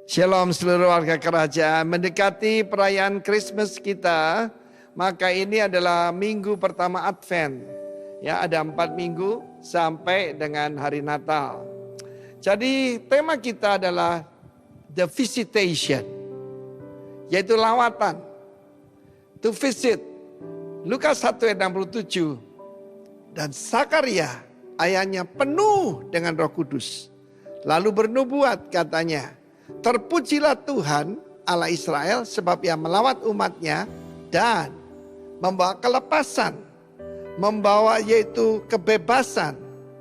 Shalom seluruh warga kerajaan, mendekati perayaan Christmas kita, maka ini adalah minggu pertama Advent. Ya, ada 4 minggu sampai dengan hari Natal. Jadi tema kita adalah the visitation, yaitu lawatan. To visit. Lukas 1 ayat 67. Dan Zakaria ayahnya penuh dengan Roh Kudus. Lalu bernubuat katanya, terpujilah Tuhan Allah Israel sebab ia melawat umatnya dan membawa kelepasan, membawa yaitu kebebasan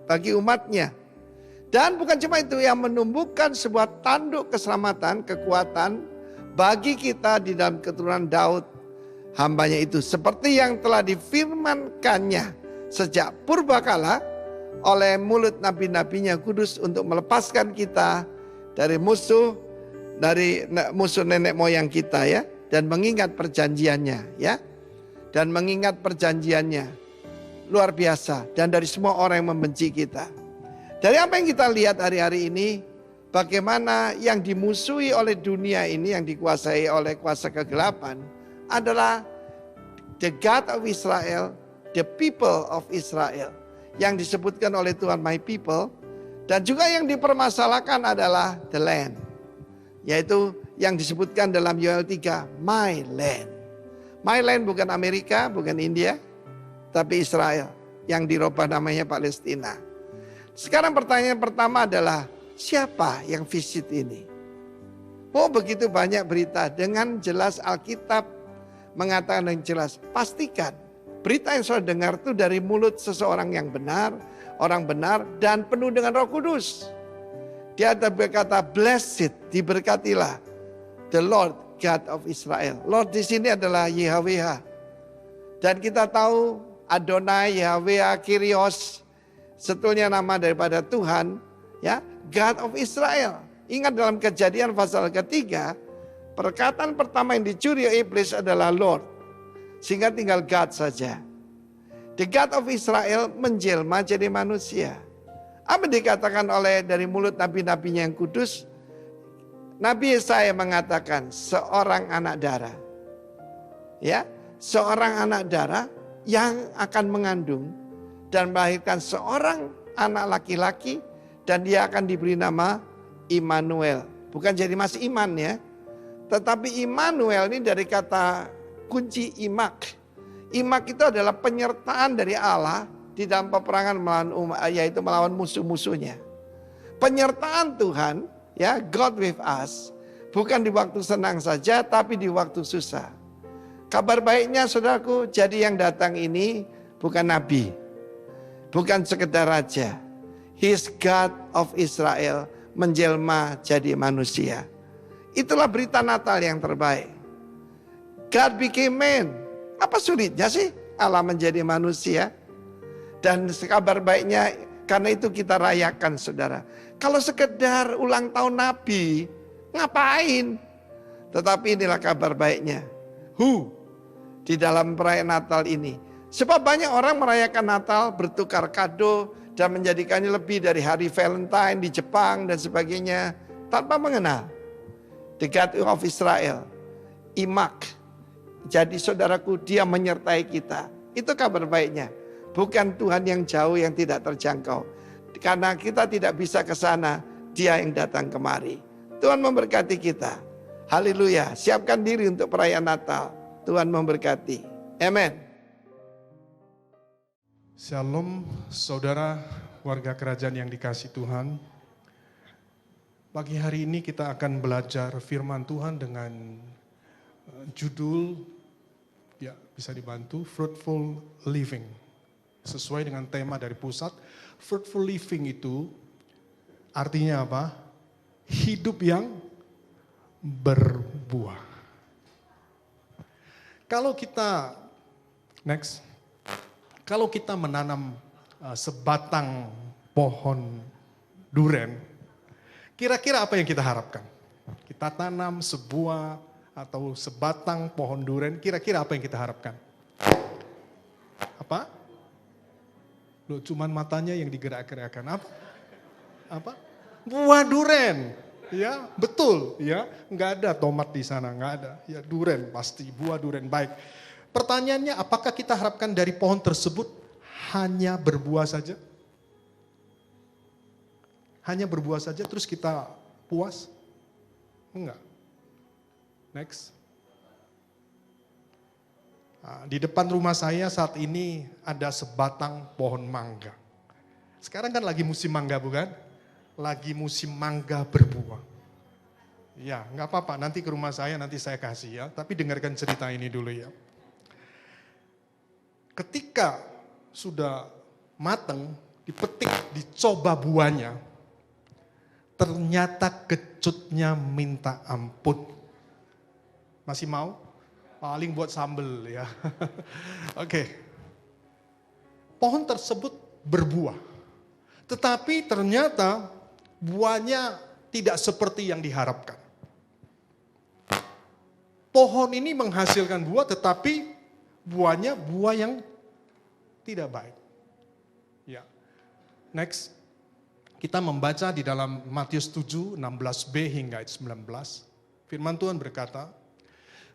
bagi umatnya. Dan bukan cuma itu, yang menumbuhkan sebuah tanduk keselamatan, kekuatan bagi kita di dalam keturunan Daud hambanya itu. Seperti yang telah difirmankannya sejak purbakala oleh mulut nabi-nabinya kudus untuk melepaskan kita dari musuh nenek moyang kita ya, dan mengingat perjanjiannya ya. Dan mengingat perjanjiannya luar biasa, dan dari semua orang yang membenci kita. Dari apa yang kita lihat hari-hari ini, bagaimana yang dimusuhi oleh dunia ini, yang dikuasai oleh kuasa kegelapan adalah the God of Israel, the people of Israel, yang disebutkan oleh Tuhan my people. Dan juga yang dipermasalahkan adalah the land, yaitu yang disebutkan dalam Yoel 3, my land. My land bukan Amerika, bukan India, tapi Israel, yang dirubah namanya Palestina. Sekarang pertanyaan pertama adalah, siapa yang visit ini? Oh, begitu banyak berita, dengan jelas Alkitab mengatakan dengan jelas, pastikan berita yang saudara dengar itu dari mulut seseorang yang benar, orang benar dan penuh dengan Roh Kudus. Dia berkata, blessed, diberkatilah the Lord God of Israel. Lord di sini adalah Yahweh. Dan kita tahu Adonai, Yahweh, Kyrios, sebetulnya nama daripada Tuhan, ya, God of Israel. Ingat dalam Kejadian pasal ketiga, perkataan pertama yang dicuri iblis adalah Lord. Sehingga tinggal God saja. The God of Israel menjelma jadi manusia. Apa dikatakan oleh dari mulut nabi-nabinya yang kudus? Nabi Yesaya mengatakan seorang anak darah. Ya, seorang anak darah yang akan mengandung dan melahirkan seorang anak laki-laki, dan dia akan diberi nama Immanuel. Bukan jadi Mas Iman ya. Tetapi Immanuel ini dari kata kunci imak. Imak itu adalah penyertaan dari Allah di dalam peperangan yaitu melawan musuh-musuhnya. Penyertaan Tuhan, ya, God with us, bukan di waktu senang saja, tapi di waktu susah. Kabar baiknya saudaraku, jadi yang datang ini bukan nabi, bukan sekedar raja. He is God of Israel, menjelma jadi manusia. Itulah berita Natal yang terbaik. God became man. Apa sulitnya sih Allah menjadi manusia? Dan kabar baiknya, karena itu kita rayakan saudara. Kalau sekedar ulang tahun Nabi, ngapain? Tetapi inilah kabar baiknya. Di dalam perayaan Natal ini. Sebab banyak orang merayakan Natal, bertukar kado, dan menjadikannya lebih dari hari Valentine di Jepang dan sebagainya. Tanpa mengenal the God of Israel, Imak. Jadi saudaraku, dia menyertai kita. Itu kabar baiknya. Bukan Tuhan yang jauh yang tidak terjangkau. Karena kita tidak bisa ke sana, dia yang datang kemari. Tuhan memberkati kita. Haleluya. Siapkan diri untuk perayaan Natal. Tuhan memberkati. Amen. Shalom saudara warga kerajaan yang dikasihi Tuhan. Pagi hari ini kita akan belajar firman Tuhan dengan judul, ya bisa dibantu, Fruitful Living. Sesuai dengan tema dari pusat, fruitful living itu artinya apa? Hidup yang berbuah. Kalau kita menanam sebatang pohon duren, kira-kira apa yang kita harapkan? Kita tanam sebuah atau sebatang pohon duren, kira-kira apa yang kita harapkan? Apa? Loh, cuman matanya yang digerak-gerakkan. Apa? Buah duren. Ya, betul, ya. Nggak ada tomat di sana, nggak ada. Ya, duren pasti, buah duren baik. Pertanyaannya, apakah kita harapkan dari pohon tersebut hanya berbuah saja? Hanya berbuah saja terus kita puas? Enggak. Next. Nah, di depan rumah saya saat ini ada sebatang pohon mangga. Sekarang kan lagi musim mangga bukan? Lagi musim mangga berbuah. Ya, nggak apa-apa. Nanti ke rumah saya, nanti saya kasih ya. Tapi dengarkan cerita ini dulu ya. Ketika sudah matang, dipetik, dicoba buahnya, ternyata kecutnya minta ampun. Masih mau? Paling buat sambel ya. Oke. Pohon tersebut berbuah. Tetapi ternyata buahnya tidak seperti yang diharapkan. Pohon ini menghasilkan buah tetapi buahnya buah yang tidak baik. Ya. Next. Kita membaca di dalam Matius 7, 16b hingga ayat 19. Firman Tuhan berkata,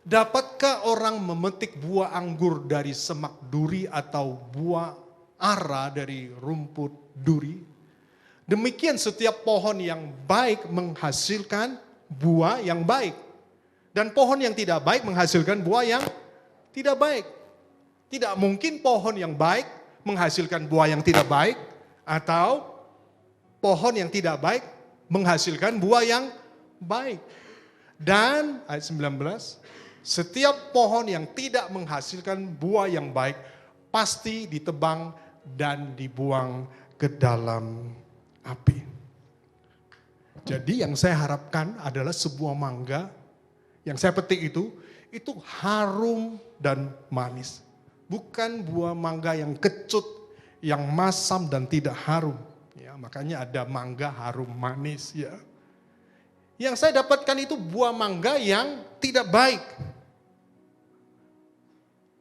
dapatkah orang memetik buah anggur dari semak duri atau buah ara dari rumput duri? Demikian setiap pohon yang baik menghasilkan buah yang baik. Dan pohon yang tidak baik menghasilkan buah yang tidak baik. Tidak mungkin pohon yang baik menghasilkan buah yang tidak baik. Atau pohon yang tidak baik menghasilkan buah yang baik. Dan ayat 19, setiap pohon yang tidak menghasilkan buah yang baik pasti ditebang dan dibuang ke dalam api. Jadi yang saya harapkan adalah sebuah mangga yang saya petik itu harum dan manis. Bukan buah mangga yang kecut, yang masam dan tidak harum. Ya, makanya ada mangga harum manis ya. Yang saya dapatkan itu buah mangga yang tidak baik.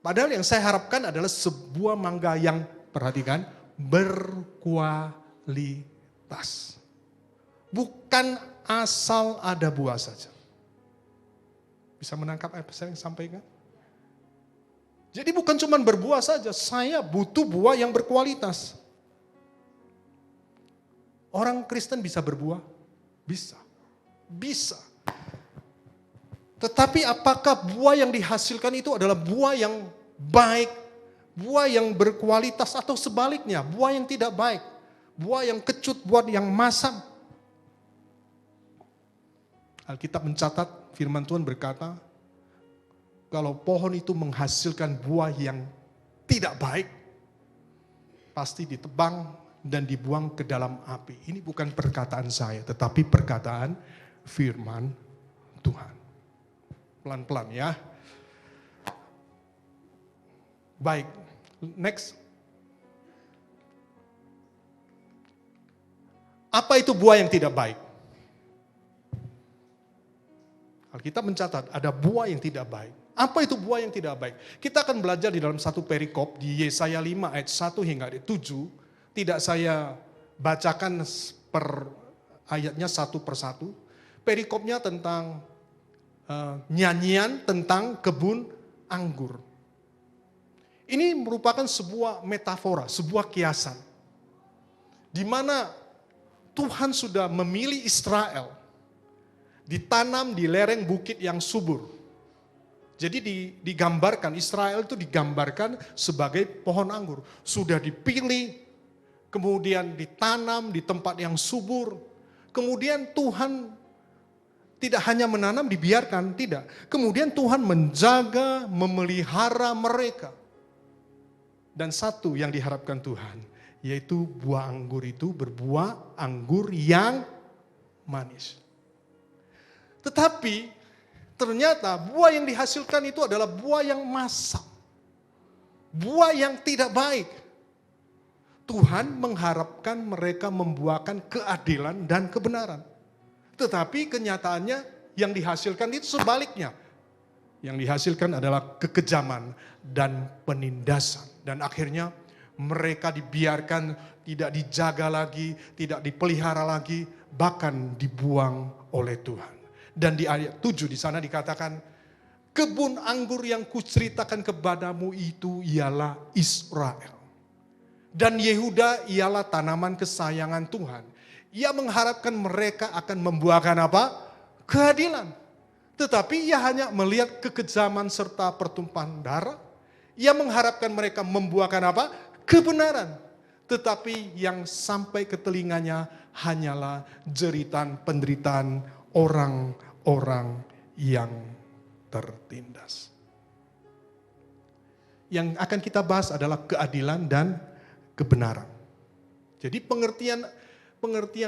Padahal yang saya harapkan adalah sebuah mangga yang, perhatikan, berkualitas. Bukan asal ada buah saja. Bisa menangkap apa saya sampaikan? Jadi bukan cuma berbuah saja, saya butuh buah yang berkualitas. Orang Kristen bisa berbuah? Bisa. Bisa. Tetapi apakah buah yang dihasilkan itu adalah buah yang baik, buah yang berkualitas atau sebaliknya, buah yang tidak baik, buah yang kecut, buah yang masam? Alkitab mencatat, firman Tuhan berkata, kalau pohon itu menghasilkan buah yang tidak baik, pasti ditebang dan dibuang ke dalam api. Ini bukan perkataan saya, tetapi perkataan firman Tuhan. Pelan-pelan ya. Baik, next. Apa itu buah yang tidak baik? Alkitab mencatat ada buah yang tidak baik. Apa itu buah yang tidak baik? Kita akan belajar di dalam satu perikop di Yesaya 5 ayat 1 hingga ayat 7. Tidak saya bacakan per ayatnya satu persatu. Perikopnya tentang nyanyian tentang kebun anggur. Ini merupakan sebuah metafora, sebuah kiasan. Di mana Tuhan sudah memilih Israel ditanam di lereng bukit yang subur. Jadi digambarkan, Israel itu digambarkan sebagai pohon anggur. Sudah dipilih, kemudian ditanam di tempat yang subur. Kemudian Tuhan tidak hanya menanam, dibiarkan, tidak. Kemudian Tuhan menjaga, memelihara mereka. Dan satu yang diharapkan Tuhan, yaitu buah anggur itu berbuah anggur yang manis. Tetapi ternyata buah yang dihasilkan itu adalah buah yang masam. Buah yang tidak baik. Tuhan mengharapkan mereka membuahkan keadilan dan kebenaran. Tetapi kenyataannya yang dihasilkan itu sebaliknya. Yang dihasilkan adalah kekejaman dan penindasan. Dan akhirnya mereka dibiarkan, tidak dijaga lagi, tidak dipelihara lagi, bahkan dibuang oleh Tuhan. Dan di ayat 7 di sana dikatakan, kebun anggur yang kuceritakan kepadamu itu ialah Israel. Dan Yehuda ialah tanaman kesayangan Tuhan. Ia mengharapkan mereka akan membuahkan apa? Keadilan. Tetapi ia hanya melihat kekejaman serta pertumpahan darah. Ia mengharapkan mereka membuahkan apa? Kebenaran. Tetapi yang sampai ke telinganya hanyalah jeritan penderitaan orang-orang yang tertindas. Yang akan kita bahas adalah keadilan dan kebenaran. Jadi pengertian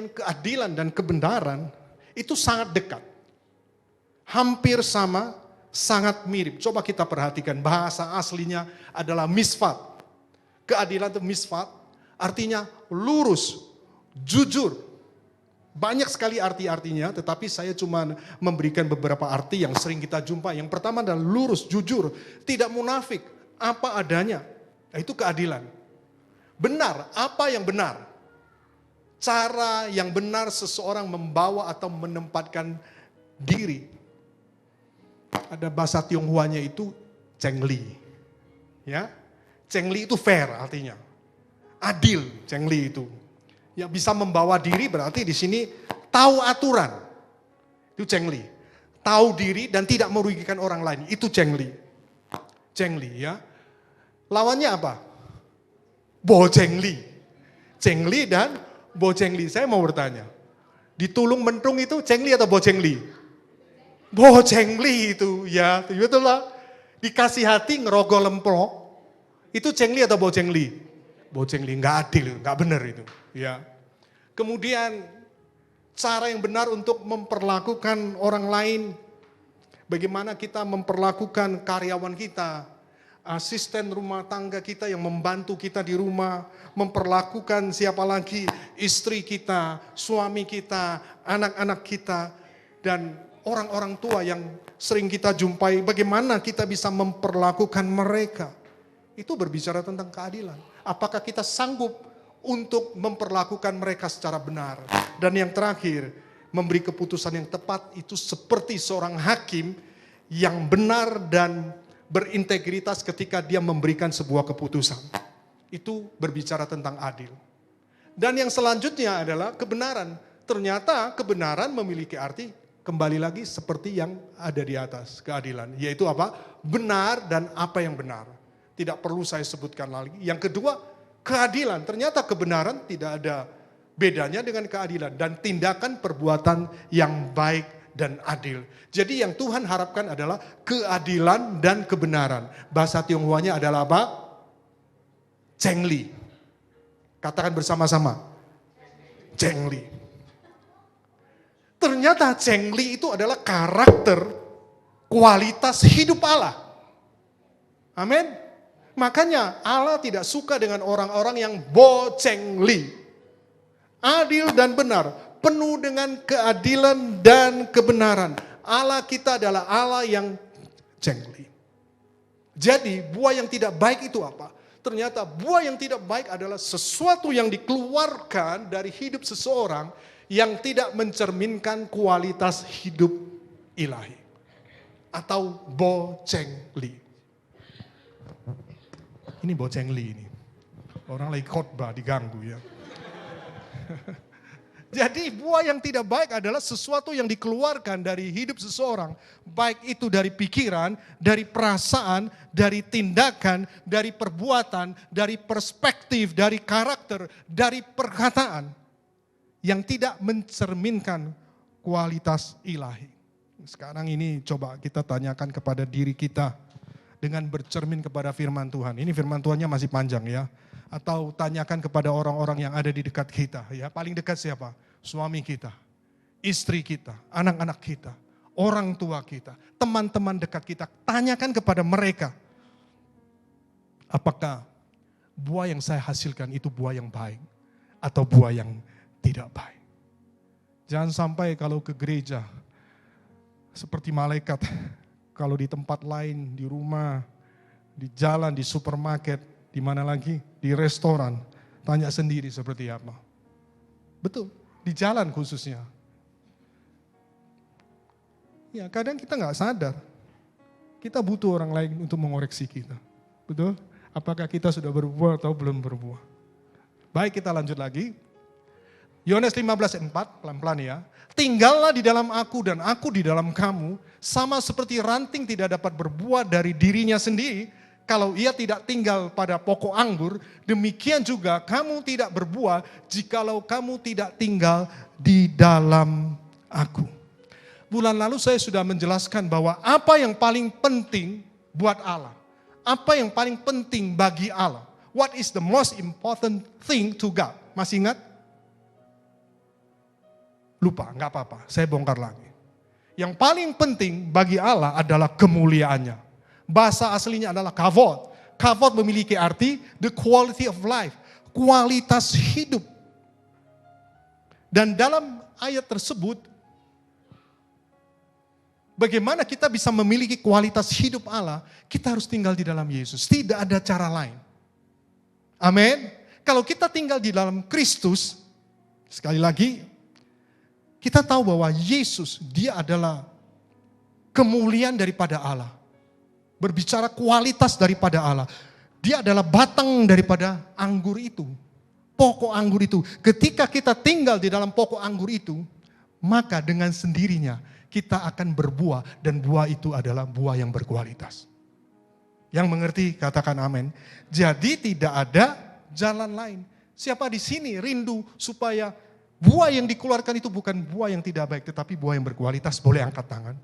keadilan dan kebenaran itu sangat dekat. Hampir sama, sangat mirip. Coba kita perhatikan, bahasa aslinya adalah misfat. Keadilan itu misfat, artinya lurus, jujur. Banyak sekali arti-artinya, tetapi saya cuma memberikan beberapa arti yang sering kita jumpa. Yang pertama adalah lurus, jujur, tidak munafik, apa adanya. Nah, itu keadilan. Benar, apa yang benar. Cara yang benar seseorang membawa atau menempatkan diri. Ada bahasa Tionghoanya itu cengli. Ya, cengli itu fair artinya. Adil cengli itu. Ya bisa membawa diri berarti di sini tahu aturan. Itu cengli. Tahu diri dan tidak merugikan orang lain. Itu cengli. Cengli ya. Lawannya apa? Bocengli. Cengli dan bocengli. Saya mau bertanya. Di Tulung Mentung itu cengli atau bocengli? Bocengli itu ya. Betul lah. Dikasih hati ngerogoh lemprok. Itu cengli atau bocengli? Bocengli. Nggak adil. Nggak benar itu. Ya. Kemudian cara yang benar untuk memperlakukan orang lain. Bagaimana kita memperlakukan karyawan kita. Asisten rumah tangga kita yang membantu kita di rumah, memperlakukan siapa lagi, istri kita, suami kita, anak-anak kita, dan orang-orang tua yang sering kita jumpai, bagaimana kita bisa memperlakukan mereka. Itu berbicara tentang keadilan. Apakah kita sanggup untuk memperlakukan mereka secara benar. Dan yang terakhir, memberi keputusan yang tepat itu seperti seorang hakim yang benar dan berintegritas ketika dia memberikan sebuah keputusan. Itu berbicara tentang adil. Dan yang selanjutnya adalah kebenaran. Ternyata kebenaran memiliki arti kembali lagi seperti yang ada di atas, keadilan. Yaitu apa? Benar dan apa yang benar. Tidak perlu saya sebutkan lagi. Yang kedua, keadilan. Ternyata kebenaran tidak ada bedanya dengan keadilan. Dan tindakan perbuatan yang baik dan adil. Jadi yang Tuhan harapkan adalah keadilan dan kebenaran. Bahasa Tionghoanya adalah apa? Cengli. Katakan bersama-sama. Cengli. Ternyata cengli itu adalah karakter, kualitas hidup Allah. Amin. Makanya Allah tidak suka dengan orang-orang yang bocengli. Adil dan benar. Penuh dengan keadilan dan kebenaran. Allah kita adalah Allah yang cengli. Jadi buah yang tidak baik itu apa? Ternyata buah yang tidak baik adalah sesuatu yang dikeluarkan dari hidup seseorang yang tidak mencerminkan kualitas hidup ilahi. Atau bocengli. Ini bocengli ini. Orang lagi khotbah diganggu ya. Jadi buah yang tidak baik adalah sesuatu yang dikeluarkan dari hidup seseorang. Baik itu dari pikiran, dari perasaan, dari tindakan, dari perbuatan, dari perspektif, dari karakter, dari perkataan. Yang tidak mencerminkan kualitas ilahi. Sekarang ini coba kita tanyakan kepada diri kita. Dengan bercermin kepada firman Tuhan. Ini firman Tuhannya masih panjang ya. Atau tanyakan kepada orang-orang yang ada di dekat kita. Ya, paling dekat siapa? Suami kita, istri kita, anak-anak kita, orang tua kita, teman-teman dekat kita. Tanyakan kepada mereka. Apakah buah yang saya hasilkan itu buah yang baik atau buah yang tidak baik. Jangan sampai kalau ke gereja seperti malaikat, kalau di tempat lain, di rumah, di jalan, di supermarket, di mana lagi? Di restoran. Tanya sendiri seperti apa. Betul, di jalan khususnya. Ya, kadang kita nggak sadar. Kita butuh orang lain untuk mengoreksi kita. Betul? Apakah kita sudah berbuah atau belum berbuah? Baik, kita lanjut lagi. Yohanes 15:4, pelan-pelan ya. Tinggallah di dalam aku dan aku di dalam kamu, sama seperti ranting tidak dapat berbuah dari dirinya sendiri, kalau ia tidak tinggal pada pokok anggur, demikian juga kamu tidak berbuah jikalau kamu tidak tinggal di dalam aku. Bulan lalu saya sudah menjelaskan bahwa apa yang paling penting buat Allah, apa yang paling penting bagi Allah, what is the most important thing to God? Masih ingat? Lupa, nggak apa-apa, saya bongkar lagi. Yang paling penting bagi Allah adalah kemuliaannya. Bahasa aslinya adalah kavod. Kavod memiliki arti the quality of life, kualitas hidup. Dan dalam ayat tersebut, bagaimana kita bisa memiliki kualitas hidup Allah, kita harus tinggal di dalam Yesus. Tidak ada cara lain. Amin. Kalau kita tinggal di dalam Kristus, sekali lagi, kita tahu bahwa Yesus, dia adalah kemuliaan daripada Allah. Berbicara kualitas daripada Allah. Dia adalah batang daripada anggur itu. Pokok anggur itu. Ketika kita tinggal di dalam pokok anggur itu, maka dengan sendirinya kita akan berbuah. Dan buah itu adalah buah yang berkualitas. Yang mengerti katakan amin. Jadi tidak ada jalan lain. Siapa di sini rindu supaya buah yang dikeluarkan itu bukan buah yang tidak baik, tetapi buah yang berkualitas? Boleh angkat tangan.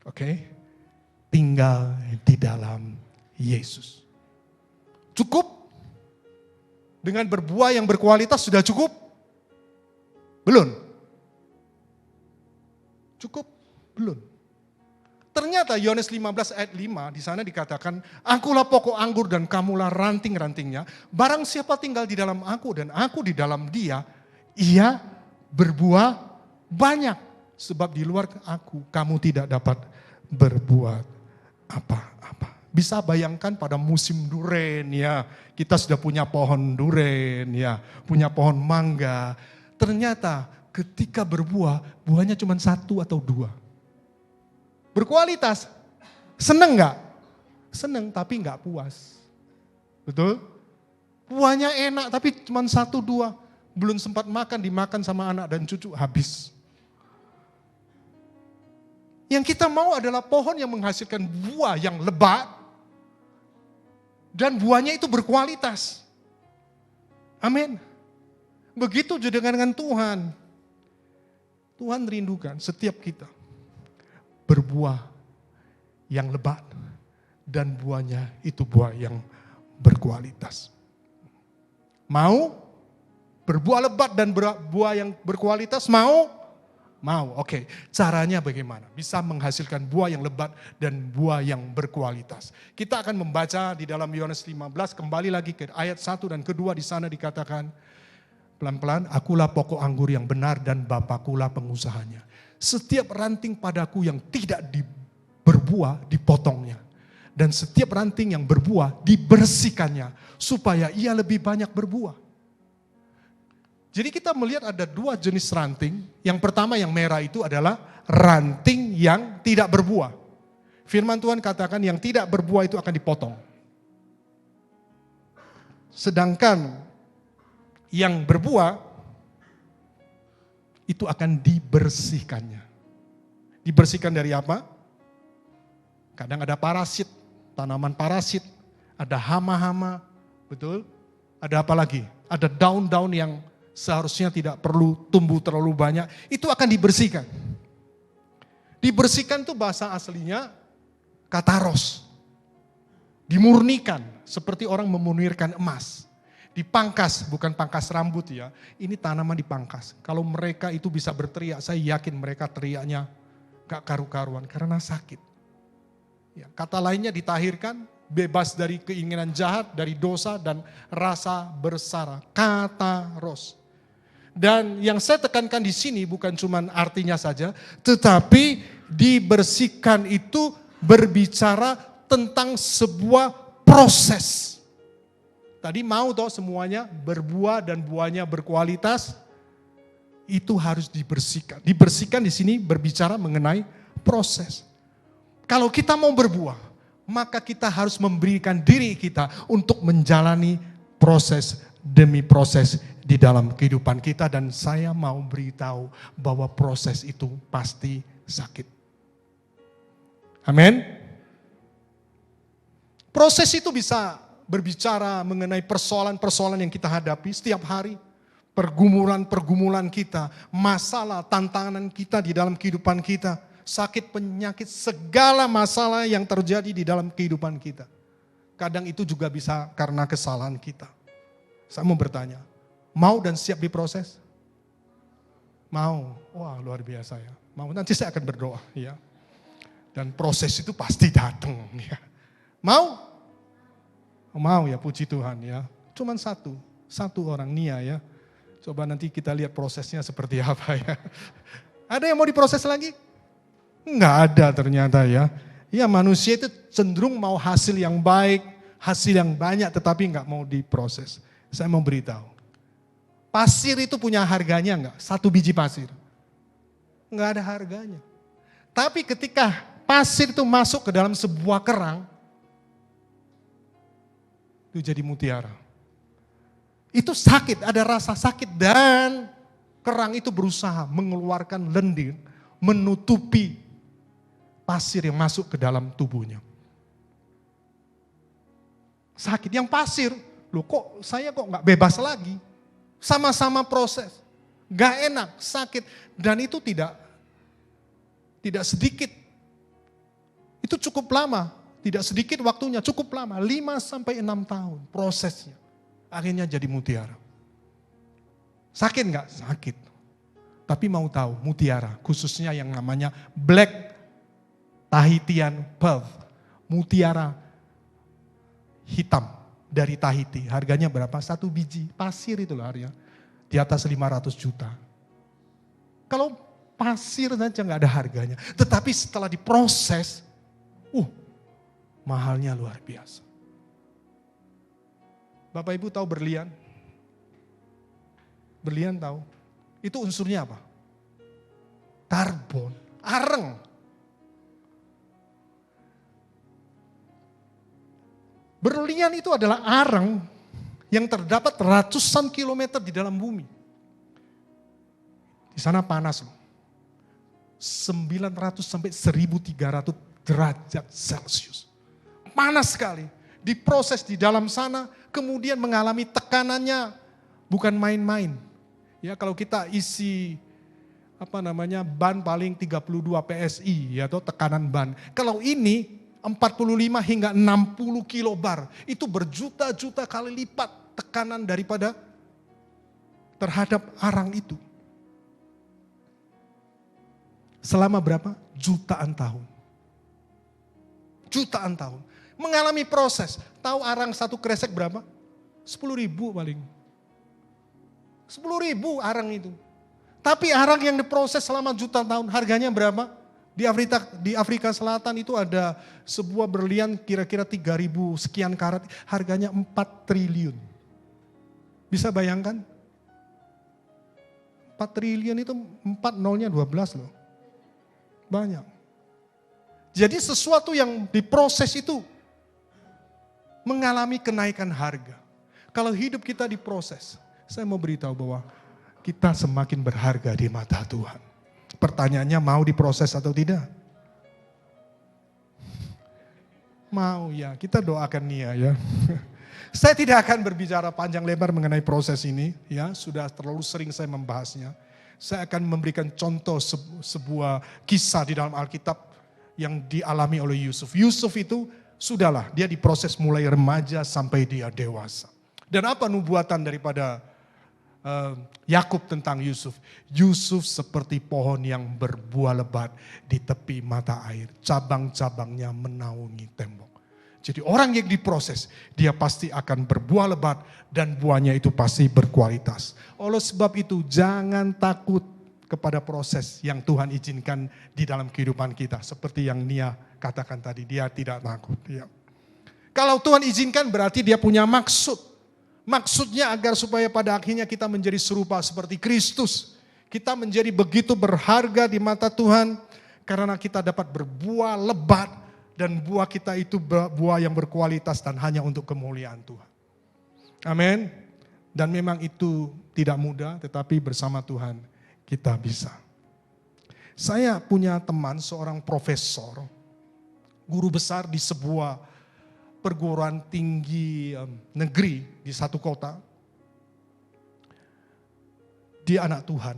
Oke. Tinggal di dalam Yesus. Cukup? Dengan berbuah yang berkualitas sudah cukup? Belum. Cukup? Belum. Ternyata Yohanes 15 ayat 5 di sana dikatakan, akulah pokok anggur dan kamulah ranting-rantingnya. Barang siapa tinggal di dalam aku dan aku di dalam dia, ia berbuah banyak. Sebab di luar aku kamu tidak dapat berbuat apa-apa. Bisa bayangkan pada musim duren ya. Kita sudah punya pohon duren ya. Punya pohon mangga. Ternyata ketika berbuah, buahnya cuma 1 atau 2. Berkualitas. Seneng gak? Seneng tapi gak puas. Betul? Buahnya enak tapi cuma 1, 2. Belum sempat makan, dimakan sama anak dan cucu, habis. Yang kita mau adalah pohon yang menghasilkan buah yang lebat. Dan buahnya itu berkualitas. Amin. Begitu juga dengan Tuhan. Tuhan rindukan setiap kita berbuah yang lebat. Dan buahnya itu buah yang berkualitas. Mau? Berbuah lebat dan buah yang berkualitas, mau? Mau, oke. Caranya bagaimana? Bisa menghasilkan buah yang lebat dan buah yang berkualitas. Kita akan membaca di dalam Yohanes 15, kembali lagi ke ayat 1 dan kedua, di sana dikatakan, pelan-pelan, akulah pokok anggur yang benar dan Bapakulah pengusahanya. Setiap ranting padaku yang tidak berbuah, dipotongnya. Dan setiap ranting yang berbuah, dibersihkannya, supaya ia lebih banyak berbuah. Jadi kita melihat ada 2 jenis ranting. Yang pertama yang merah itu adalah ranting yang tidak berbuah. Firman Tuhan katakan yang tidak berbuah itu akan dipotong. Sedangkan yang berbuah itu akan dibersihkannya. Dibersihkan dari apa? Kadang ada parasit, tanaman parasit, ada hama-hama, betul? Ada apa lagi? Ada daun-daun yang seharusnya tidak perlu tumbuh terlalu banyak, itu akan dibersihkan. Dibersihkan itu bahasa aslinya kataros. Dimurnikan, seperti orang memurnikan emas. Dipangkas, bukan pangkas rambut ya, ini tanaman dipangkas. Kalau mereka itu bisa berteriak, saya yakin mereka teriaknya gak karu-karuan karena sakit. Ya, kata lainnya ditahirkan, bebas dari keinginan jahat, dari dosa dan rasa bersara. Kataros. Dan yang saya tekankan di sini bukan cuma artinya saja, tetapi dibersihkan itu berbicara tentang sebuah proses. Tadi mau toh semuanya berbuah dan buahnya berkualitas, itu harus dibersihkan. Dibersihkan di sini berbicara mengenai Proses. Kalau kita mau berbuah, maka kita harus memberikan diri kita untuk menjalani proses demi proses di dalam kehidupan kita. Dan saya mau beritahu bahwa proses itu pasti sakit. Amin. Proses itu bisa berbicara mengenai persoalan-persoalan yang kita hadapi setiap hari. Pergumulan-pergumulan kita, masalah, tantangan kita di dalam kehidupan kita, sakit, penyakit, segala masalah yang terjadi di dalam kehidupan kita. Kadang itu juga bisa karena kesalahan kita. Saya mau bertanya, mau dan siap diproses? Mau. Wah, luar biasa ya. Mau, nanti saya akan berdoa ya. Dan proses itu pasti datang ya. Mau? Mau ya, puji Tuhan ya. Cuman satu orang, Nia ya. Coba nanti kita lihat prosesnya seperti apa ya. Ada yang mau diproses lagi? Enggak ada ternyata ya. Ya, manusia itu cenderung mau hasil yang baik, hasil yang banyak, tetapi enggak mau diproses. Saya mau beritahu. Pasir itu punya harganya enggak? 1 biji pasir. Enggak ada harganya. Tapi ketika pasir itu masuk ke dalam sebuah kerang, itu jadi mutiara. Itu sakit, ada rasa sakit, dan kerang itu berusaha mengeluarkan lendir, menutupi pasir yang masuk ke dalam tubuhnya. Sakit, yang pasir, loh kok saya nggak bebas lagi. Sama-sama proses, nggak enak, sakit, dan itu tidak sedikit. Itu cukup lama, tidak sedikit waktunya, cukup lama, 5-6 tahun prosesnya. Akhirnya jadi mutiara. Sakit nggak? Sakit. Tapi mau tahu, mutiara, khususnya yang namanya Black Tahitian Pearl, mutiara hitam dari Tahiti. Harganya berapa? 1 biji pasir itu loh harganya. Di atas 500 juta. Kalau pasir saja nggak ada harganya. Tetapi setelah diproses, mahalnya luar biasa. Bapak Ibu tahu berlian? Berlian tahu? Itu unsurnya apa? Karbon, areng. Berlian itu adalah areng yang terdapat ratusan kilometer di dalam bumi. Di sana panas loh. 900 sampai 1300 derajat Celcius. Panas sekali. Diproses di dalam sana, kemudian mengalami tekanannya bukan main-main. Ya, kalau kita isi ban paling 32 PSI ya, atau tekanan ban. Kalau ini 45 hingga 60 kilobar, itu berjuta-juta kali lipat tekanan daripada terhadap arang itu. Selama berapa? Jutaan tahun. Jutaan tahun. Mengalami proses. Tahu arang satu kresek berapa? 10.000 paling. 10.000 arang itu. Tapi arang yang diproses selama jutaan tahun, harganya berapa? Di Afrika Selatan itu ada sebuah berlian kira-kira 3.000 sekian karat, harganya 4 triliun. Bisa bayangkan? 4 triliun itu 4 nolnya 12 loh. Banyak. Jadi sesuatu yang diproses itu mengalami kenaikan harga. Kalau hidup kita diproses, saya mau beritahu bahwa kita semakin berharga di mata Tuhan. Pertanyaannya, mau diproses atau tidak? Mau ya, kita doakan Nia ya. Saya tidak akan berbicara panjang lebar mengenai proses ini, ya, sudah terlalu sering saya membahasnya. Saya akan memberikan contoh sebuah kisah di dalam Alkitab yang dialami oleh Yusuf. Yusuf itu sudahlah, dia diproses mulai remaja sampai dia dewasa. Dan apa nubuatan daripada Yakub tentang Yusuf? Yusuf seperti pohon yang berbuah lebat di tepi mata air. Cabang-cabangnya menaungi tembok. Jadi orang yang diproses, dia pasti akan berbuah lebat dan buahnya itu pasti berkualitas. Oleh sebab itu jangan takut kepada proses yang Tuhan izinkan di dalam kehidupan kita. Seperti yang Nia katakan tadi, dia tidak takut. Ya. Kalau Tuhan izinkan berarti dia punya maksud. Maksudnya agar supaya pada akhirnya kita menjadi serupa seperti Kristus. Kita menjadi begitu berharga di mata Tuhan Karena kita dapat berbuah lebat dan buah kita itu buah yang berkualitas dan hanya untuk kemuliaan Tuhan. Amin. Dan memang itu tidak mudah, tetapi bersama Tuhan kita bisa. Saya punya teman seorang profesor, guru besar di sebuah perguruan tinggi negeri di satu kota. Dia anak Tuhan,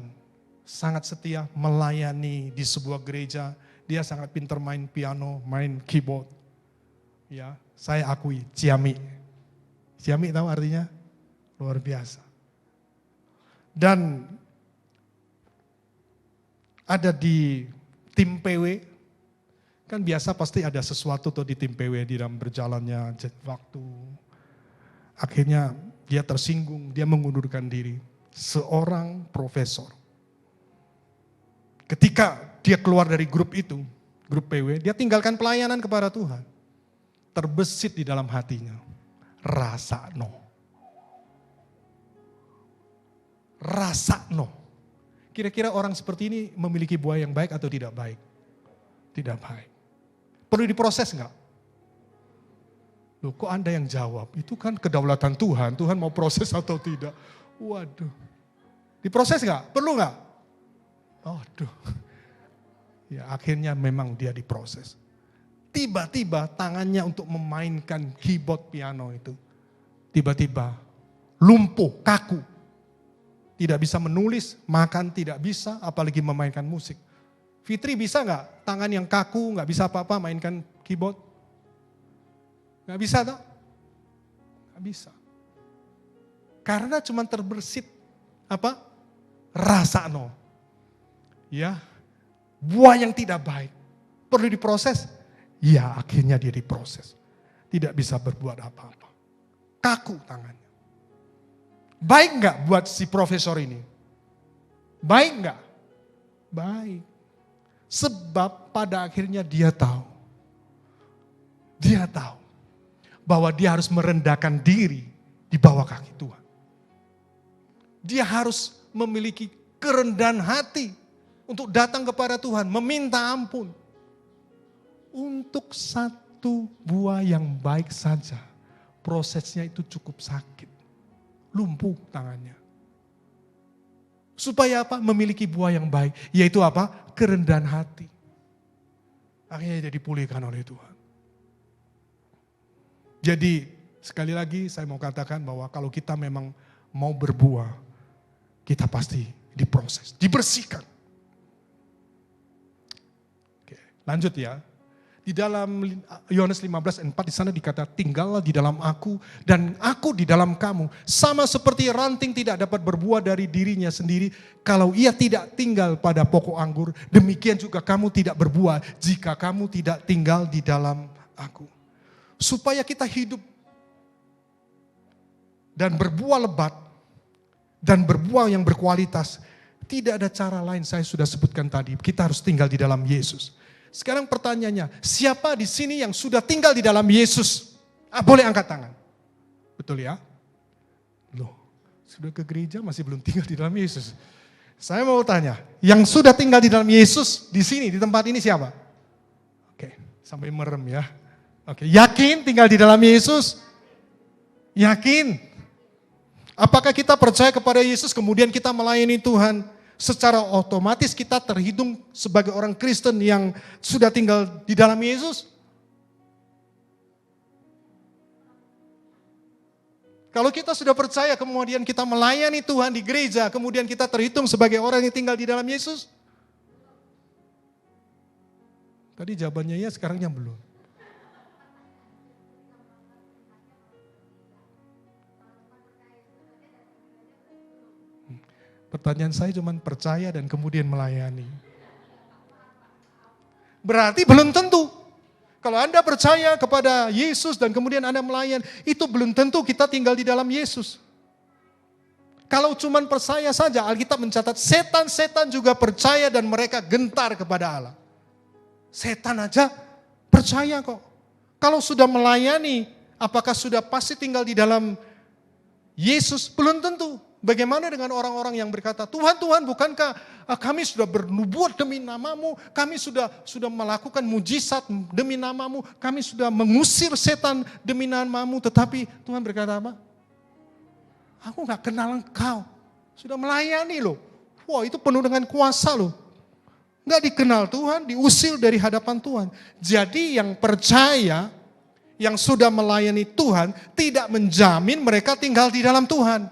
sangat setia melayani di sebuah gereja. Dia sangat pintar main piano, main keyboard. Ya, saya akui, ciamik. Ciamik tahu artinya? Luar biasa. Dan ada di tim PW, kan biasa pasti ada sesuatu tuh di tim PW di dalam berjalannya waktu. Akhirnya dia tersinggung, dia mengundurkan diri. Seorang profesor. Ketika dia keluar dari grup itu, grup PW, dia tinggalkan pelayanan kepada Tuhan. Terbesit di dalam hatinya, rasa no. Rasa no. Kira-kira orang seperti ini memiliki buah yang baik atau tidak baik? Tidak baik. Perlu diproses enggak? Loh, kok Anda yang jawab? Itu kan kedaulatan Tuhan. Tuhan mau proses atau tidak? Waduh. Diproses enggak? Perlu enggak? Aduh. Ya akhirnya memang dia diproses. Tiba-tiba tangannya untuk memainkan keyboard piano itu. Tiba-tiba lumpuh, kaku. Tidak bisa menulis, makan tidak bisa, apalagi memainkan musik. Fitri bisa nggak? Tangan yang kaku, nggak bisa apa-apa mainkan keyboard? Nggak bisa tak? Nggak bisa. Karena cuma terbersit apa? Rasa no. Ya, buah yang tidak baik. Perlu diproses? Ya, akhirnya dia diproses. Tidak bisa berbuat apa-apa. Kaku tangannya. Baik nggak buat si profesor ini? Baik nggak? Baik. Sebab pada akhirnya dia tahu bahwa dia harus merendahkan diri di bawah kaki Tuhan. Dia harus memiliki kerendahan hati untuk datang kepada Tuhan, meminta ampun. Untuk satu buah yang baik saja, prosesnya itu cukup sakit. Lumpuh tangannya. Supaya apa? Memiliki buah yang baik. Yaitu apa? Kerendahan hati. Akhirnya dia dipulihkan oleh Tuhan. Jadi sekali lagi saya mau katakan bahwa kalau kita memang mau berbuah, kita pasti diproses, dibersihkan. Oke, lanjut ya. Di dalam Yohanes 15:4 di sana dikata, tinggallah di dalam aku dan aku di dalam kamu. Sama seperti ranting tidak dapat berbuah dari dirinya sendiri kalau ia tidak tinggal pada pokok anggur. Demikian juga kamu tidak berbuah jika kamu tidak tinggal di dalam aku. Supaya kita hidup dan berbuah lebat dan berbuah yang berkualitas. Tidak ada cara lain, saya sudah sebutkan tadi. Kita harus tinggal di dalam Yesus. Sekarang pertanyaannya, siapa di sini yang sudah tinggal di dalam Yesus? Boleh angkat tangan. Betul ya? Loh, sudah ke gereja masih belum tinggal di dalam Yesus. Saya mau tanya, yang sudah tinggal di dalam Yesus di sini, di tempat ini siapa? Oke, sampai merem ya. Oke, yakin tinggal di dalam Yesus? Yakin? Apakah kita percaya kepada Yesus kemudian kita melayani Tuhan? Secara otomatis kita terhitung sebagai orang Kristen yang sudah tinggal di dalam Yesus. Kalau kita sudah percaya kemudian kita melayani Tuhan di gereja, kemudian kita terhitung sebagai orang yang tinggal di dalam Yesus. Tadi jawabannya ya, sekarangnya belum. Pertanyaan saya cuma percaya dan kemudian melayani. Berarti belum tentu. Kalau Anda percaya kepada Yesus dan kemudian Anda melayani, itu belum tentu kita tinggal di dalam Yesus. Kalau cuma percaya saja, Alkitab mencatat setan-setan juga percaya dan mereka gentar kepada Allah. Setan aja percaya kok. Kalau sudah melayani, apakah sudah pasti tinggal di dalam Yesus? Belum tentu. Bagaimana dengan orang-orang yang berkata, Tuhan, Tuhan, bukankah Kami sudah bernubuat demi namamu, kami sudah melakukan mujizat demi namamu, kami sudah mengusir setan demi namamu. Tetapi Tuhan berkata apa? Aku gak kenal engkau. Sudah melayani loh. Wah, itu penuh dengan kuasa loh. Gak dikenal Tuhan, diusir dari hadapan Tuhan. Jadi yang percaya, yang sudah melayani Tuhan, tidak menjamin mereka tinggal di dalam Tuhan.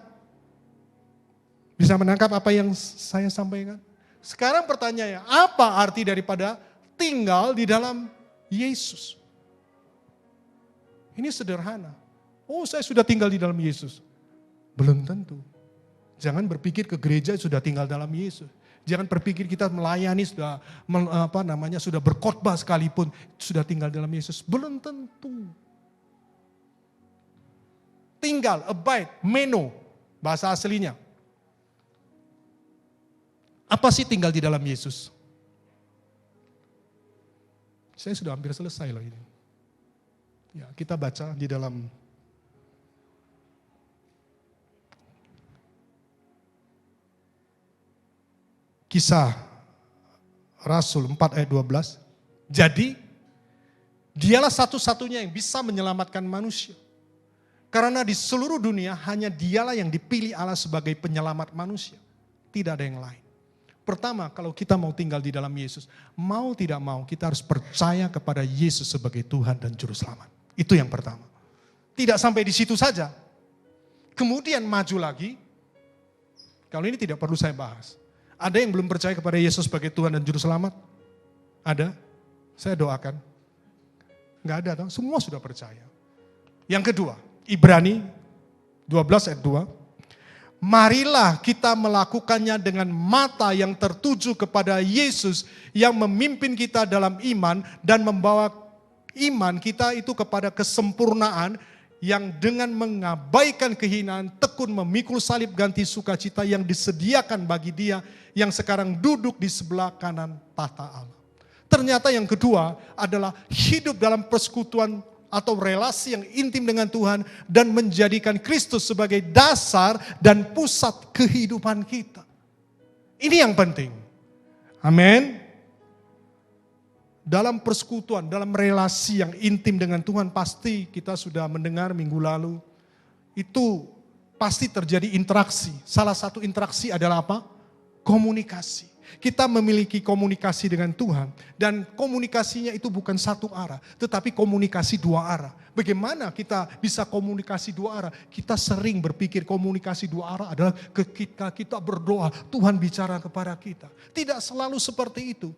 Bisa menangkap apa yang saya sampaikan? Sekarang pertanyaannya, apa arti daripada tinggal di dalam Yesus? Ini sederhana. Oh, saya sudah tinggal di dalam Yesus. Belum tentu. Jangan berpikir ke gereja sudah tinggal dalam Yesus. Jangan berpikir kita melayani sudah berkhotbah sekalipun sudah tinggal dalam Yesus. Belum tentu. Tinggal, abide, meno, bahasa aslinya. Apa sih tinggal di dalam Yesus? Saya sudah hampir selesai loh ini. Ya, kita baca di dalam Kisah Rasul 4 ayat 12. Jadi, dialah satu-satunya yang bisa menyelamatkan manusia. Karena di seluruh dunia hanya dialah yang dipilih Allah sebagai penyelamat manusia. Tidak ada yang lain. Pertama, kalau kita mau tinggal di dalam Yesus, mau tidak mau kita harus percaya kepada Yesus sebagai Tuhan dan Juru Selamat. Itu yang pertama. Tidak sampai di situ saja. Kemudian maju lagi, kalau ini tidak perlu saya bahas. Ada yang belum percaya kepada Yesus sebagai Tuhan dan Juru Selamat? Ada? Saya doakan. Enggak ada, toh? Semua sudah percaya. Yang kedua, Ibrani 12 ayat 2. Marilah kita melakukannya dengan mata yang tertuju kepada Yesus yang memimpin kita dalam iman dan membawa iman kita itu kepada kesempurnaan yang dengan mengabaikan kehinaan tekun memikul salib ganti sukacita yang disediakan bagi Dia yang sekarang duduk di sebelah kanan tahta Allah. Ternyata yang kedua adalah hidup dalam persekutuan atau relasi yang intim dengan Tuhan dan menjadikan Kristus sebagai dasar dan pusat kehidupan kita. Ini yang penting. Amin. Dalam persekutuan, dalam relasi yang intim dengan Tuhan, pasti kita sudah mendengar minggu lalu, itu pasti terjadi interaksi. Salah satu interaksi adalah apa? Komunikasi. Kita memiliki komunikasi dengan Tuhan dan komunikasinya itu bukan satu arah, tetapi komunikasi dua arah. Bagaimana kita bisa komunikasi dua arah? Kita sering berpikir komunikasi dua arah adalah ketika kita berdoa, Tuhan bicara kepada kita. Tidak selalu seperti itu.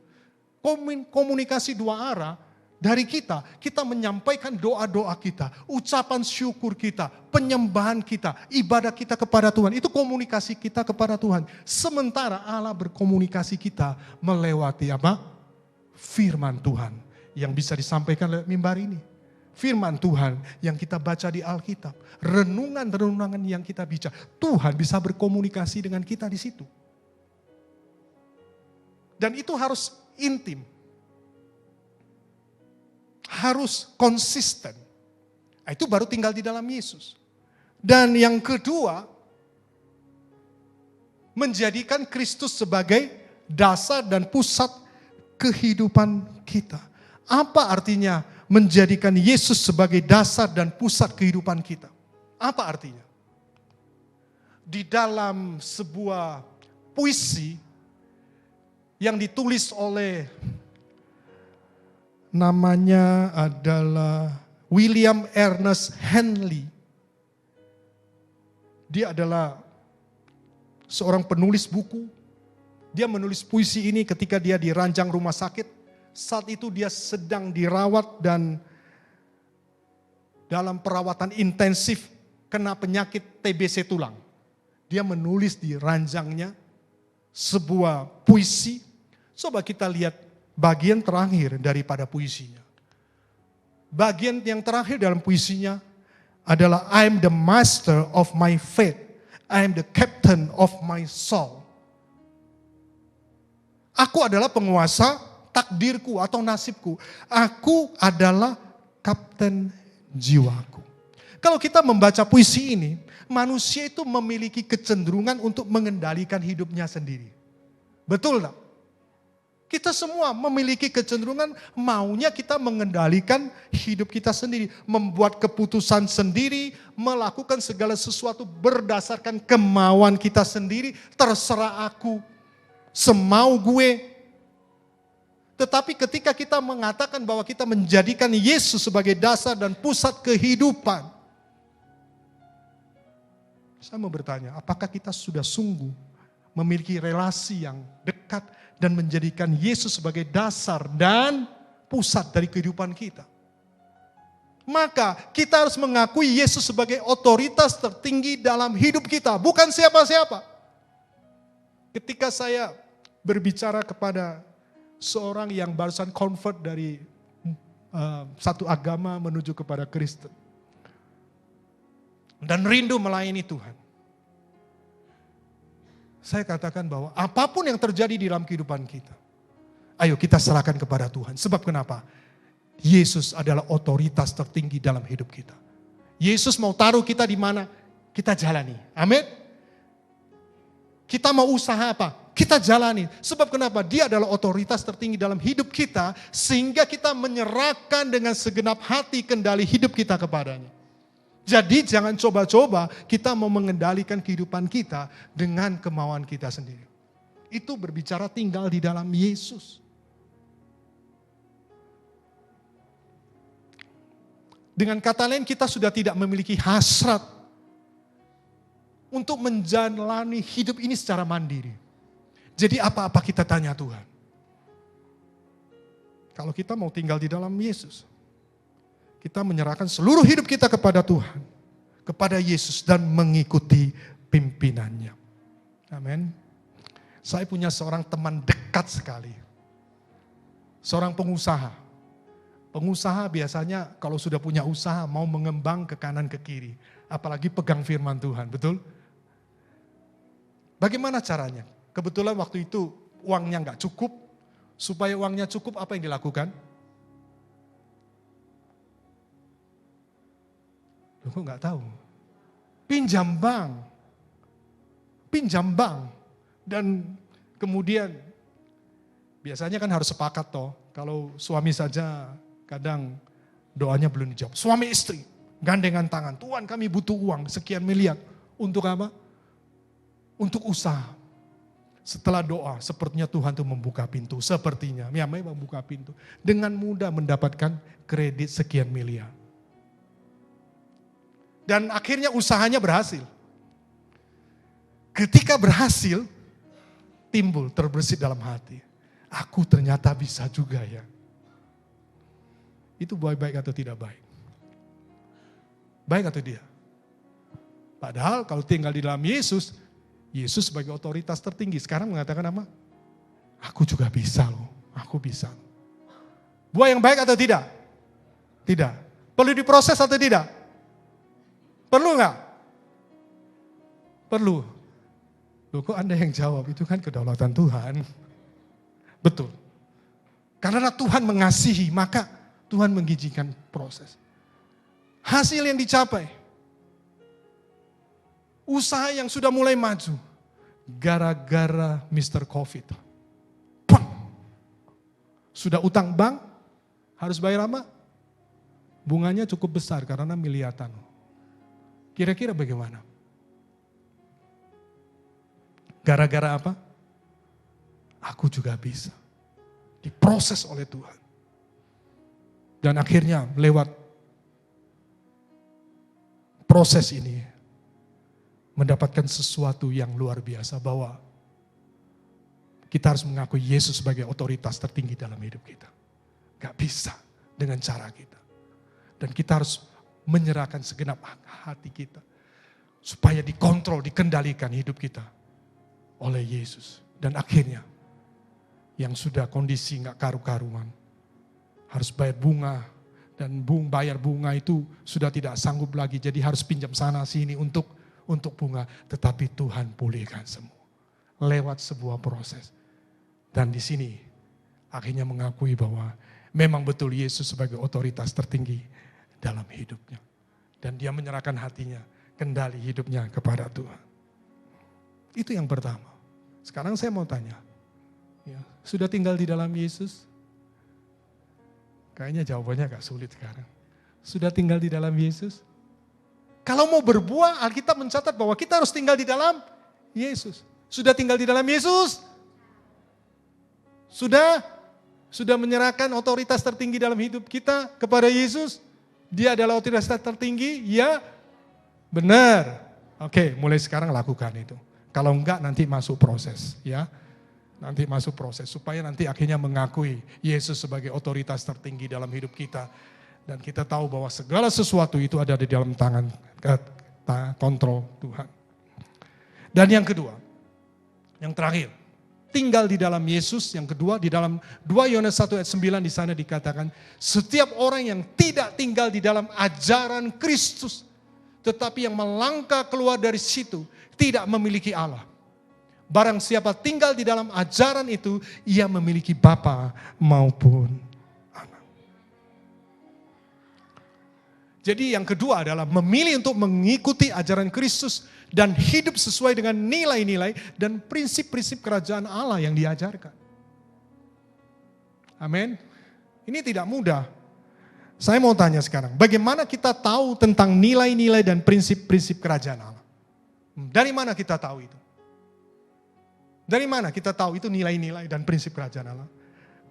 Komunikasi dua arah dari kita menyampaikan doa-doa kita, ucapan syukur kita, penyembahan kita, ibadah kita kepada Tuhan. Itu komunikasi kita kepada Tuhan. Sementara Allah berkomunikasi kita melewati apa? Firman Tuhan yang bisa disampaikan lewat mimbar ini. Firman Tuhan yang kita baca di Alkitab. Renungan-renungan yang kita baca. Tuhan bisa berkomunikasi dengan kita di situ. Dan itu harus intim. Harus konsisten. Itu baru tinggal di dalam Yesus. Dan yang kedua, menjadikan Kristus sebagai dasar dan pusat kehidupan kita. Apa artinya menjadikan Yesus sebagai dasar dan pusat kehidupan kita? Apa artinya? Di dalam sebuah puisi yang ditulis oleh namanya adalah William Ernest Henley. Dia adalah seorang penulis buku. Dia menulis puisi ini ketika dia di ranjang rumah sakit. Saat itu dia sedang dirawat dan dalam perawatan intensif kena penyakit TBC tulang. Dia menulis di ranjangnya sebuah puisi. Coba kita lihat bagian terakhir daripada puisinya. Bagian yang terakhir dalam puisinya adalah I am the master of my fate. I am the captain of my soul. Aku adalah penguasa takdirku atau nasibku. Aku adalah kapten jiwaku. Kalau kita membaca puisi ini, manusia itu memiliki kecenderungan untuk mengendalikan hidupnya sendiri. Betul tak? Kita semua memiliki kecenderungan maunya kita mengendalikan hidup kita sendiri. Membuat keputusan sendiri, melakukan segala sesuatu berdasarkan kemauan kita sendiri. Terserah aku, semau gue. Tetapi ketika kita mengatakan bahwa kita menjadikan Yesus sebagai dasar dan pusat kehidupan. Saya mau bertanya, apakah kita sudah sungguh memiliki relasi yang dekat dan menjadikan Yesus sebagai dasar dan pusat dari kehidupan kita? Maka kita harus mengakui Yesus sebagai otoritas tertinggi dalam hidup kita, bukan siapa-siapa. Ketika saya berbicara kepada seorang yang barusan convert dari satu agama menuju kepada Kristen, dan rindu melayani Tuhan, saya katakan bahwa apapun yang terjadi di dalam kehidupan kita, ayo kita serahkan kepada Tuhan. Sebab kenapa? Yesus adalah otoritas tertinggi dalam hidup kita. Yesus mau taruh kita di mana, kita jalani. Amin. Kita mau usaha apa? Kita jalani. Sebab kenapa? Dia adalah otoritas tertinggi dalam hidup kita, sehingga kita menyerahkan dengan segenap hati kendali hidup kita kepadanya. Jadi jangan coba-coba kita mau mengendalikan kehidupan kita dengan kemauan kita sendiri. Itu berbicara tinggal di dalam Yesus. Dengan kata lain, kita sudah tidak memiliki hasrat untuk menjalani hidup ini secara mandiri. Jadi apa-apa kita tanya Tuhan. Kalau kita mau tinggal di dalam Yesus, kita menyerahkan seluruh hidup kita kepada Tuhan, kepada Yesus, dan mengikuti pimpinannya. Amin. Saya punya seorang teman dekat sekali. Seorang pengusaha. Pengusaha biasanya kalau sudah punya usaha mau mengembang ke kanan ke kiri. Apalagi pegang firman Tuhan, betul? Bagaimana caranya? Kebetulan waktu itu uangnya nggak cukup. Supaya uangnya cukup, apa yang dilakukan? Loh, kok nggak tahu? Pinjam bank. Dan kemudian biasanya kan harus sepakat toh. Kalau suami saja kadang doanya belum dijawab. Suami istri gandengan tangan. Tuhan, kami butuh uang sekian miliar. Untuk apa? Untuk usaha. Setelah doa, sepertinya Tuhan tuh membuka pintu. Sepertinya, memang membuka pintu. Dengan mudah mendapatkan kredit sekian miliar. Dan akhirnya usahanya berhasil. Ketika berhasil, timbul terbersit dalam hati. Aku ternyata bisa juga ya. Itu baik-baik atau tidak baik? Baik atau tidak? Padahal kalau tinggal di dalam Yesus, Yesus sebagai otoritas tertinggi sekarang mengatakan apa? Aku juga bisa loh, aku bisa. Buah yang baik atau tidak? Tidak. Perlu diproses atau tidak? Perlu nggak? Perlu. Loh, kok Anda yang jawab? Itu kan kedaulatan Tuhan. Betul. Karena Tuhan mengasihi, maka Tuhan mengizinkan proses. Hasil yang dicapai. Usaha yang sudah mulai maju. Gara-gara Mr. Covid. Pum. Sudah utang bank, harus bayar apa? Bunganya cukup besar karena miliaran. Kira-kira bagaimana? Gara-gara apa? Aku juga bisa. Diproses oleh Tuhan. Dan akhirnya lewat proses ini mendapatkan sesuatu yang luar biasa, bahwa kita harus mengakui Yesus sebagai otoritas tertinggi dalam hidup kita. Gak bisa dengan cara kita. Dan kita harus menyerahkan segenap hati kita supaya dikontrol, dikendalikan hidup kita oleh Yesus. Dan akhirnya yang sudah kondisi gak karu-karuan, harus bayar bunga, dan bayar bunga itu sudah tidak sanggup lagi, jadi harus pinjam sana sini untuk bunga. Tetapi Tuhan pulihkan semua lewat sebuah proses. Dan di sini akhirnya mengakui bahwa memang betul Yesus sebagai otoritas tertinggi dalam hidupnya. Dan dia menyerahkan hatinya, kendali hidupnya kepada Tuhan. Itu yang pertama. Sekarang saya mau tanya, Sudah tinggal di dalam Yesus? Kayaknya jawabannya agak sulit sekarang. Sudah tinggal di dalam Yesus? Kalau mau berbuah, Alkitab mencatat bahwa kita harus tinggal di dalam Yesus. Sudah tinggal di dalam Yesus? Sudah menyerahkan otoritas tertinggi dalam hidup kita kepada Yesus? Dia adalah otoritas tertinggi? Ya, benar. Oke, mulai sekarang lakukan itu. Kalau enggak nanti masuk proses, ya. Nanti masuk proses supaya nanti akhirnya mengakui Yesus sebagai otoritas tertinggi dalam hidup kita. Dan kita tahu bahwa segala sesuatu itu ada di dalam tangan kontrol Tuhan. Dan yang kedua, yang terakhir, tinggal di dalam Yesus. Yang kedua, di dalam 2 Yohanes 1 ayat 9 di sana dikatakan, setiap orang yang tidak tinggal di dalam ajaran Kristus, tetapi yang melangkah keluar dari situ, tidak memiliki Allah. Barang siapa tinggal di dalam ajaran itu, ia memiliki Bapa maupun Anak. Jadi yang kedua adalah memilih untuk mengikuti ajaran Kristus dan hidup sesuai dengan nilai-nilai dan prinsip-prinsip kerajaan Allah yang diajarkan. Amin. Ini tidak mudah. Saya mau tanya sekarang, bagaimana kita tahu tentang nilai-nilai dan prinsip-prinsip kerajaan Allah? Dari mana kita tahu itu? Dari mana kita tahu itu nilai-nilai dan prinsip kerajaan Allah?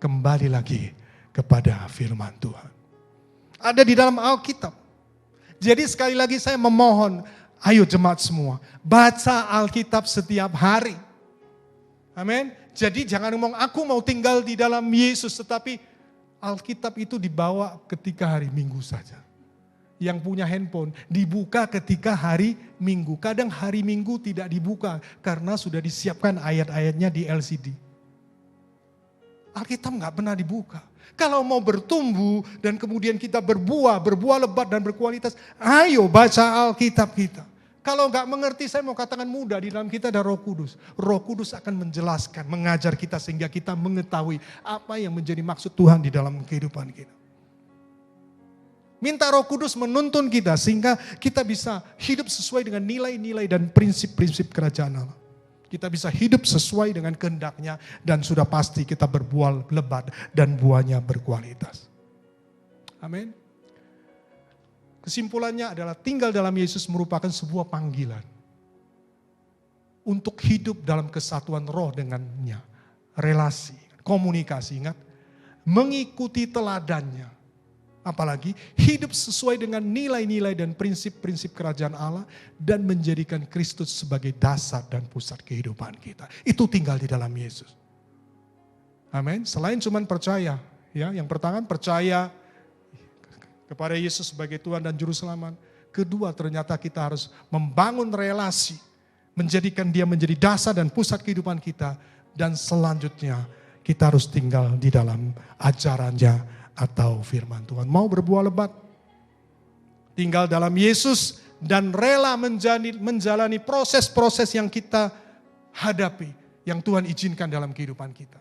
Kembali lagi kepada firman Tuhan. Ada di dalam Alkitab. Jadi sekali lagi saya memohon, ayo jemaat semua, baca Alkitab setiap hari. Amin. Jadi jangan ngomong aku mau tinggal di dalam Yesus, tetapi Alkitab itu dibawa ketika hari Minggu saja. Yang punya handphone dibuka ketika hari Minggu. Kadang hari Minggu tidak dibuka karena sudah disiapkan ayat-ayatnya di LCD. Alkitab nggak pernah dibuka. Kalau mau bertumbuh dan kemudian kita berbuah lebat dan berkualitas, ayo baca Alkitab kita. Kalau nggak mengerti, saya mau katakan mudah, di dalam kita ada Roh Kudus. Roh Kudus akan menjelaskan, mengajar kita sehingga kita mengetahui apa yang menjadi maksud Tuhan di dalam kehidupan kita. Minta Roh Kudus menuntun kita sehingga kita bisa hidup sesuai dengan nilai-nilai dan prinsip-prinsip kerajaan Allah. Kita bisa hidup sesuai dengan kehendaknya dan sudah pasti kita berbuah lebat dan buahnya berkualitas. Amin. Kesimpulannya adalah tinggal dalam Yesus merupakan sebuah panggilan untuk hidup dalam kesatuan roh dengannya. Relasi, komunikasi, ingat. Mengikuti teladannya. Apalagi hidup sesuai dengan nilai-nilai dan prinsip-prinsip kerajaan Allah dan menjadikan Kristus sebagai dasar dan pusat kehidupan kita. Itu tinggal di dalam Yesus. Amin. Selain cuma percaya, ya, yang pertama percaya kepada Yesus sebagai Tuhan dan Juru Selamat. Kedua, ternyata kita harus membangun relasi, menjadikan Dia menjadi dasar dan pusat kehidupan kita. Dan selanjutnya kita harus tinggal di dalam ajarannya atau firman Tuhan. Mau berbuah lebat, tinggal dalam Yesus dan rela menjalani proses-proses yang kita hadapi, yang Tuhan izinkan dalam kehidupan kita.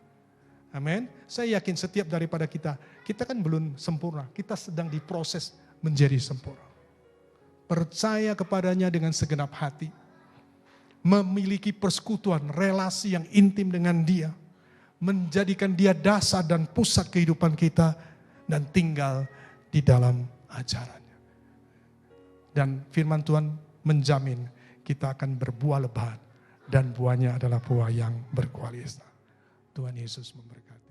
Amin. Saya yakin setiap daripada kita kan belum sempurna, kita sedang diproses menjadi sempurna. Percaya kepadanya dengan segenap hati, memiliki persekutuan, relasi yang intim dengan Dia, menjadikan Dia dasar dan pusat kehidupan kita, dan tinggal di dalam ajarannya. Dan firman Tuhan menjamin kita akan berbuah lebat dan buahnya adalah buah yang berkualitas. Tuhan Yesus memberkati.